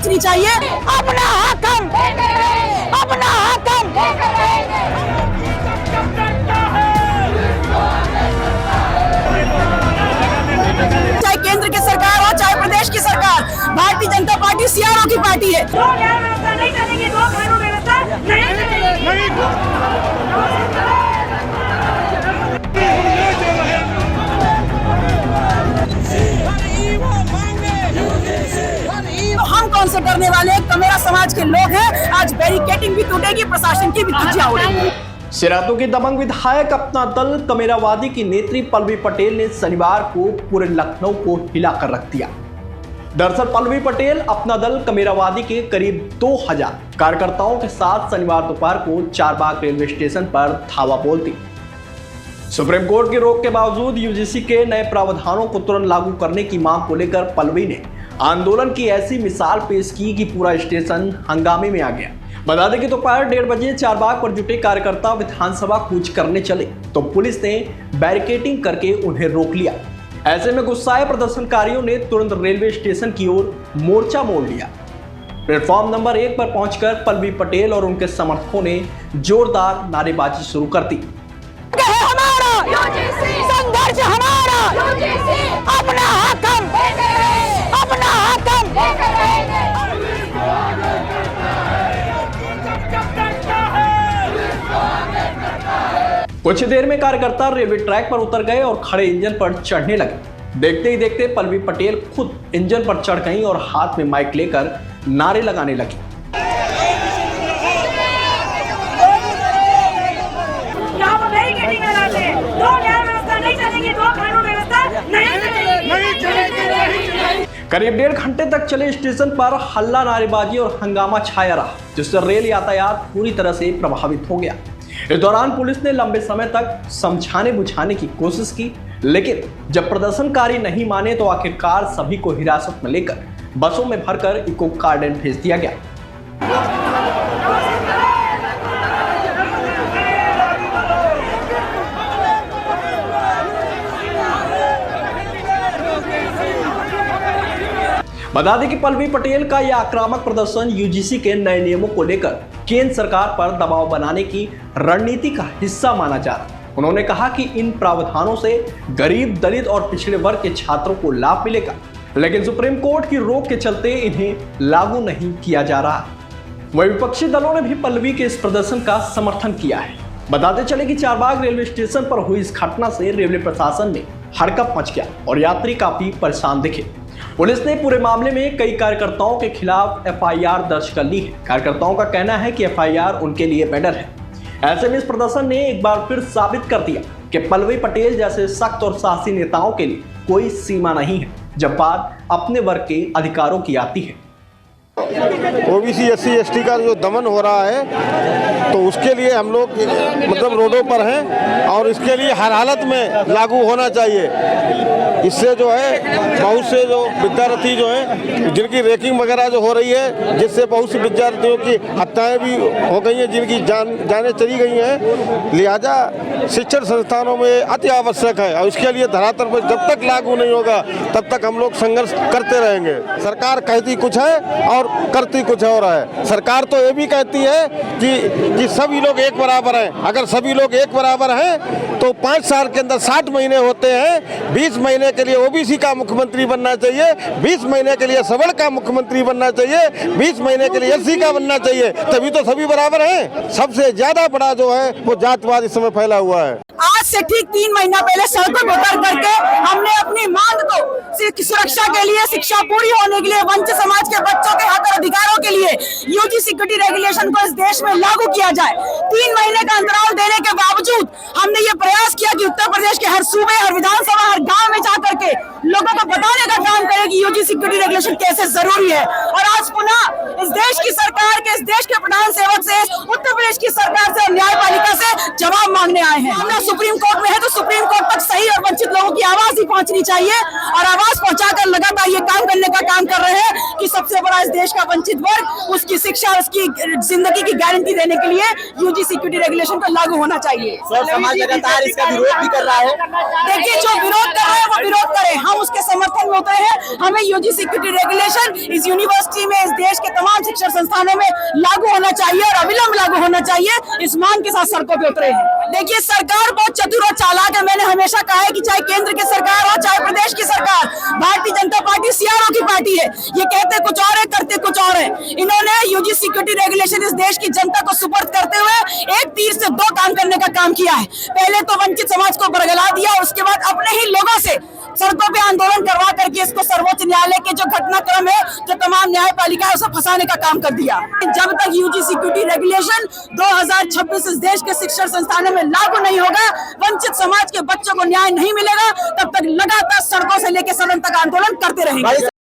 पहुंचनी चाहिए। अपना हक हम, अपना हक हम। चाहे केंद्र की सरकार हो चाहे प्रदेश की सरकार, भारतीय जनता पार्टी सीआरओ की पार्टी है। नहीं चलेगी, दो कानून व्यवस्था नहीं चलेगी। हम कौन से डरने वाले, कमेरा समाज के लोग हैं। आज बैरिकेडिंग भी टूटेगी, प्रशासन की भी धज्जियां उड़ेगी। सिरातू की दबंग विधायक अपना दल कमेरावादी की नेत्री पल्लवी पटेल ने शनिवार को पूरे लखनऊ को हिलाकर रख दिया। दरअसल पल्लवी पटेल अपना दल कमेरावादी के करीब 2000 कार्यकर्ताओं के साथ शनिवार दोपहर को चारबाग रेलवे स्टेशन पर धावा बोलती। सुप्रीम कोर्ट की रोक के बावजूद यूजीसी के नए प्रावधानों को तुरंत लागू करने की मांग को लेकर पल्लवी ने आंदोलन की ऐसी मिसाल पेश की कि पूरा स्टेशन हंगामे में आ गया। बता दें कि दोपहर 1:30 बजे चारबाग पर जुटे कार्यकर्ता विधानसभा कूच करने चले तो पुलिस ने बैरिकेडिंग करके उन्हें रोक लिया। ऐसे में गुस्साए प्रदर्शनकारियों ने तुरंत रेलवे स्टेशन की ओर मोर्चा मोड़ लिया। प्लेटफॉर्म नंबर 1 पर पहुंचकर पल्लवी पटेल और उनके समर्थकों ने जोरदार नारेबाजी शुरू कर दी। संघर्ष हमारा, अपना हक हम, अपना हक हम। कुछ देर में कार्यकर्ता रेलवे ट्रैक पर उतर गए और खड़े इंजन पर चढ़ने लगे। देखते ही देखते पल्लवी पटेल खुद इंजन पर चढ़ गईं और हाथ में माइक लेकर नारे लगाने लगी। करीब 1.5 घंटे तक चले स्टेशन पर हल्ला, नारेबाजी और हंगामा छाया रहा, जिससे रेल यातायात पूरी तरह से प्रभावित हो गया। इस दौरान पुलिस ने लंबे समय तक समझाने बुझाने की कोशिश की, लेकिन जब प्रदर्शनकारी नहीं माने तो आखिरकार सभी को हिरासत में लेकर बसों में भरकर इको गार्डन भेज दिया गया। बता दें कि पल्लवी पटेल का यह आक्रामक प्रदर्शन यूजीसी के नए नियमों को लेकर केंद्र सरकार पर दबाव बनाने की रणनीति का हिस्सा माना जा रहा है। उन्होंने कहा कि इन प्रावधानों से गरीब, दलित और पिछड़े वर्ग के छात्रों को लाभ मिलेगा, लेकिन सुप्रीम कोर्ट की रोक के चलते इन्हें लागू नहीं किया जा रहा। वहीं विपक्षी दलों ने भी पल्लवी के इस प्रदर्शन का समर्थन किया है। बताते चले कि चारबाग रेलवे स्टेशन पर हुई इस घटना से रेलवे प्रशासन में हड़कंप मच गया और यात्री काफी परेशान दिखे। पुलिस ने पूरे मामले में कई कार्यकर्ताओं के खिलाफ एफआईआर दर्ज कर ली है। कार्यकर्ताओं का कहना है कि एफआईआर उनके लिए बेटर है। ऐसे में इस प्रदर्शन ने एक बार फिर साबित कर दिया कि पल्लवी पटेल जैसे सख्त और साहसी नेताओं के लिए कोई सीमा नहीं है जब बात अपने वर्ग के अधिकारों की आती है। ओबीसी SC ST का जो दमन हो रहा है तो उसके लिए हम लोग मतलब रोडों पर हैं और इसके लिए हर हालत में लागू होना चाहिए। इससे जो है बहुत से जो विद्यार्थी जो हैं जिनकी रैंकिंग वगैरह जो हो रही है, जिससे बहुत से विद्यार्थियों की हत्याएं भी हो गई हैं, जिनकी जानें चली गई हैं। लिहाजा शिक्षण संस्थानों में अति आवश्यक है और इसके लिए धरातल पर जब तक लागू नहीं होगा तब तक हम लोग संघर्ष करते रहेंगे। सरकार कहती कुछ है और करती कुछ और है। सरकार तो ये भी कहती है कि सभी लोग एक बराबर हैं। अगर सभी लोग एक बराबर हैं तो 5 साल के अंदर 60 महीने होते हैं। 20 महीने के लिए ओबीसी का मुख्यमंत्री बनना चाहिए, 20 महीने के लिए सबल का मुख्यमंत्री बनना चाहिए, 20 महीने के लिए SC का बनना चाहिए, तभी तो सभी बराबर हैं। सबसे ज्यादा बड़ा जो है वो जातवाद इस समय फैला हुआ है। आज से ठीक 3 महीना पहले सड़कों पर उतर करके हमने अपनी मांग को सुरक्षा के लिए, शिक्षा पूरी होने के लिए, वंचित समाज के बच्चों के हक और अधिकारों के लिए यूजी सिक्योरिटी रेगुलेशन को इस देश में लागू किया जाए। 3 महीने का अंतराल देने के बावजूद हमने ये प्रयास किया कि उत्तर प्रदेश के हर सूबे, हर विधानसभा, हर गांव में जाकर के लोगों को बताने का काम करें कि यूजी सिक्योरिटी रेगुलेशन कैसे जरूरी है। और आज पुनः इस देश की सरकार के, इस देश के प्रधान सेवक से, उत्तर प्रदेश की सरकार से, न्यायपालिका से जवाब मांगने आए हैं। मामला सुप्रीम कोर्ट में है तो सुप्रीम कोर्ट तक सही और वंचित लोगों की आवाज ही पहुंचनी चाहिए और आवाज पहुंचाकर लगातार ये काम करने का काम कर रहे हैं कि सबसे बड़ा इस देश का वंचित वर्ग, उसकी शिक्षा, उसकी जिंदगी की गारंटी देने के लिए यूजी सिक्योरिटी रेगुलेशन को लागू होना चाहिए। समाज लगातार इसका विरोध भी कर रहा है। देखिए, जो विरोध कर रहे हैं वो विरोध करें, हम उसके समर्थन में उतरे हैं। हमें यूजी सिक्योरिटी रेगुलेशन इस यूनिवर्सिटी में, इस देश के तमाम शिक्षण संस्थानों में लागू होना चाहिए और अविलंब लागू होना चाहिए। इस मांग के साथ सड़कों पे उतरे हैं। देखिए, सरकार बहुत चतुर और चालाक है। मैंने हमेशा कहा है कि चाहे केंद्र की सरकार हो, चाहे प्रदेश की सरकार, भारतीय जनता पार्टी सियारों की पार्टी है। ये कहते कुछ और है, करते कुछ और है। इन्होंने यूजी सिक्योरिटी रेगुलेशन इस देश की जनता को सुपर्द करते हुए एक तीर से दो काम करने का काम किया है। पहले तो वंचित समाज को बरगला दिया, उसके बाद अपने ही लोगों से सड़कों पे आंदोलन करवा करके इसको सर्वोच्च न्यायालय के जो घटनाक्रम है, जो तमाम न्यायपालिका है, उसे फंसाने का काम कर दिया। जब तक यूजी सिक्योरिटी रेगुलेशन 2026 इस देश के शिक्षण संस्थानों में लागू नहीं होगा, वंचित समाज के बच्चों को न्याय नहीं मिलेगा, तब तक लगातार सड़कों से लेकर सदन तक आंदोलन करते रहेंगे।